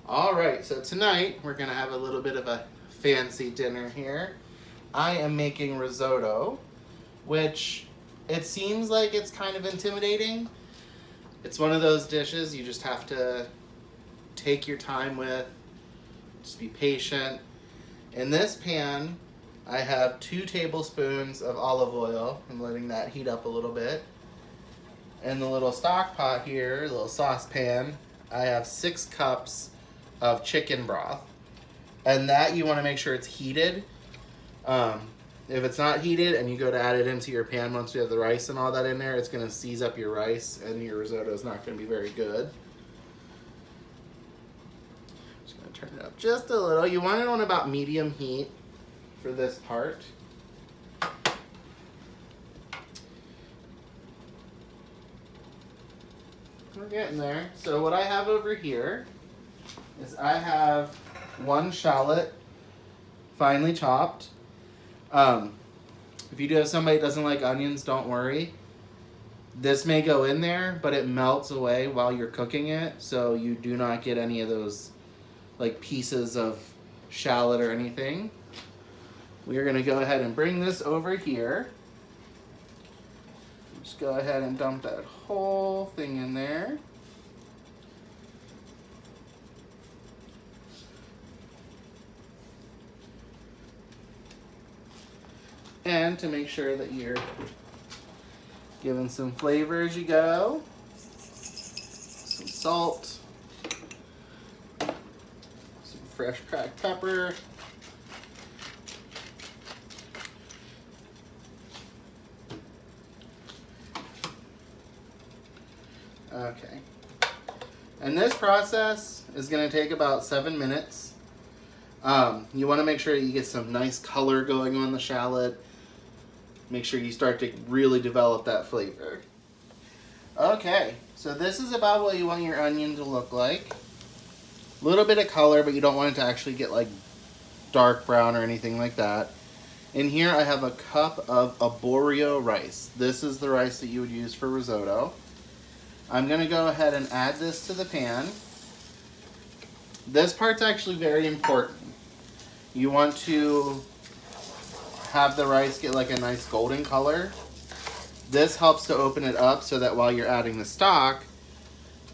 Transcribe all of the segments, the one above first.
All right, so tonight we're gonna have a little bit of a fancy dinner here. I am making risotto, which it seems like it's kind of intimidating. It's one of those dishes you just have to take your time with, just be patient. In this pan, I have 2 tablespoons of olive oil. I'm letting that heat up a little bit. In the little stock pot here, little saucepan, I have 6 cups of chicken broth. And that you want to make sure it's heated. If it's not heated and you go to add it into your pan once you have the rice and all that in there, it's going to seize up your rice and your risotto is not going to be very good. Just going to turn it up just a little. You want it on about medium heat for this part. We're getting there. So what I have over here is I have 1 shallot finely chopped. If you do have somebody that doesn't like onions, don't worry. This may go in there, but it melts away while you're cooking it, so you do not get any of those like pieces of shallot or anything. We're going to go ahead and bring this over here. Just go ahead and dump that whole thing in there. And to make sure that you're giving some flavor as you go, some salt, some fresh cracked pepper, okay. And this process is going to take about 7 minutes. You want to make sure you get some nice color going on the shallot. Make sure you start to really develop that flavor. Okay, so this is about what you want your onion to look like. A little bit of color, but you don't want it to actually get like dark brown or anything like that. In here I have a cup of arborio rice. This is the rice that you would use for risotto. I'm going to go ahead and add this to the pan. This part's actually very important. You want to have the rice get like a nice golden color. This helps to open it up so that while you're adding the stock,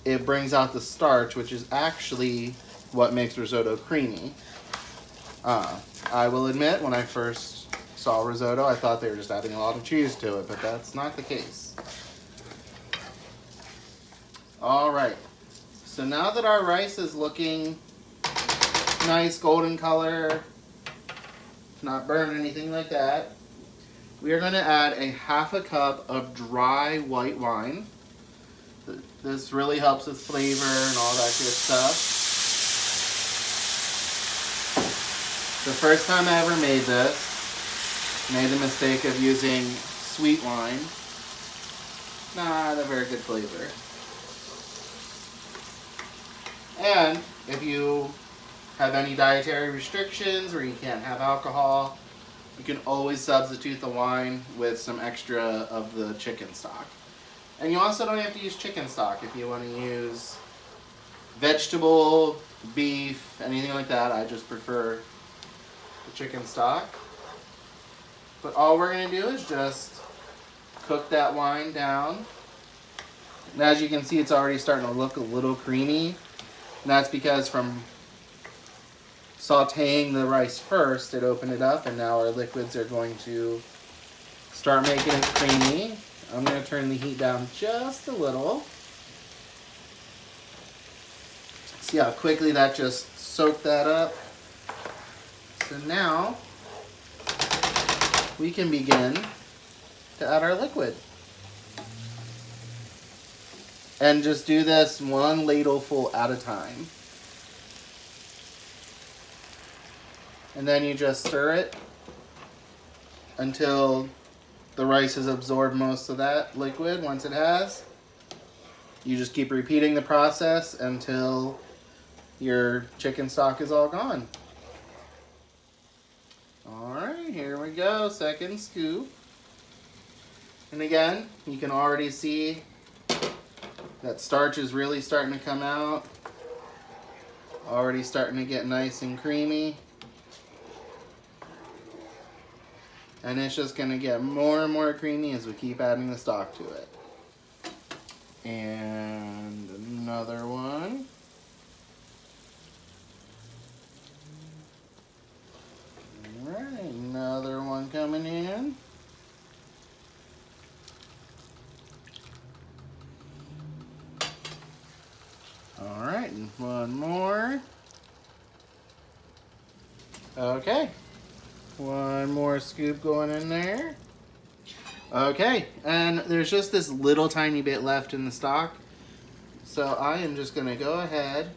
it brings out the starch, which is actually what makes risotto creamy. I will admit, when I first saw risotto, I thought they were just adding a lot of cheese to it, but that's not the case. All right, so now that our rice is looking nice golden color, not burned or anything like that, we are going to add a 1/2 cup of dry white wine. This really helps with flavor and all that good stuff. The first time I ever made this, made the mistake of using sweet wine. Not a very good flavor. And if you have any dietary restrictions or you can't have alcohol, you can always substitute the wine with some extra of the chicken stock. And you also don't have to use chicken stock if you want to use vegetable, beef, anything like that. I just prefer the chicken stock. But all we're going to do is just cook that wine down. And as you can see, it's already starting to look a little creamy. And that's because from sauteing the rice first, it opened it up, and now our liquids are going to start making it creamy. I'm going to turn the heat down just a little. See how quickly that just soaked that up? So now we can begin to add our liquid. And just do this 1 ladleful at a time. And then you just stir it until the rice has absorbed most of that liquid. Once it has, you just keep repeating the process until your chicken stock is all gone. All right, here we go, second scoop. And again, you can already see that starch is really starting to come out. Already starting to get nice and creamy. And it's just gonna get more and more creamy as we keep adding the stock to it. And another one. All right, another one coming in. All right, and one more. Okay, one more scoop going in there. Okay, and there's just this little tiny bit left in the stock. So I am just gonna go ahead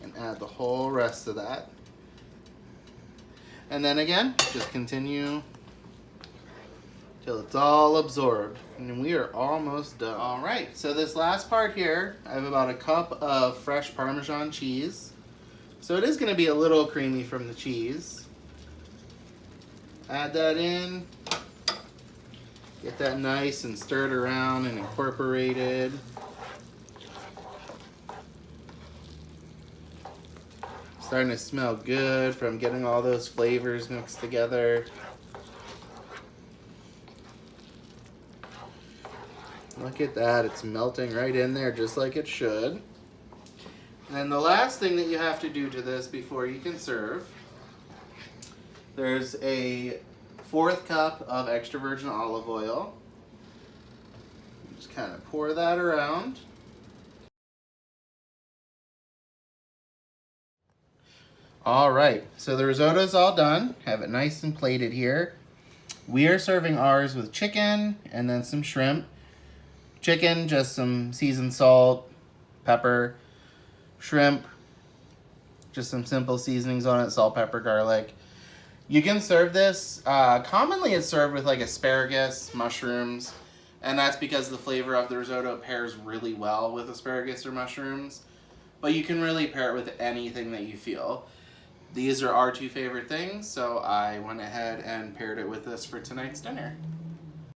and add the whole rest of that. And then again, just continue till it's all absorbed. And we are almost done. All right, so this last part here, I have about a cup of fresh Parmesan cheese. So it is gonna be a little creamy from the cheese. Add that in. Get that nice and stirred around and incorporated. Starting to smell good from getting all those flavors mixed together. Look at that, it's melting right in there just like it should. And then the last thing that you have to do to this before you can serve, there's a 1/4 cup of extra virgin olive oil. Just kind of pour that around. All right, so the risotto's all done. Have it nice and plated here. We are serving ours with chicken and then some shrimp. Chicken, just some seasoned salt, pepper. Shrimp, just some simple seasonings on it, salt, pepper, garlic. You can serve this, commonly it's served with like asparagus, mushrooms, and that's because the flavor of the risotto pairs really well with asparagus or mushrooms. But you can really pair it with anything that you feel. These are our 2 favorite things, so I went ahead and paired it with this for tonight's dinner.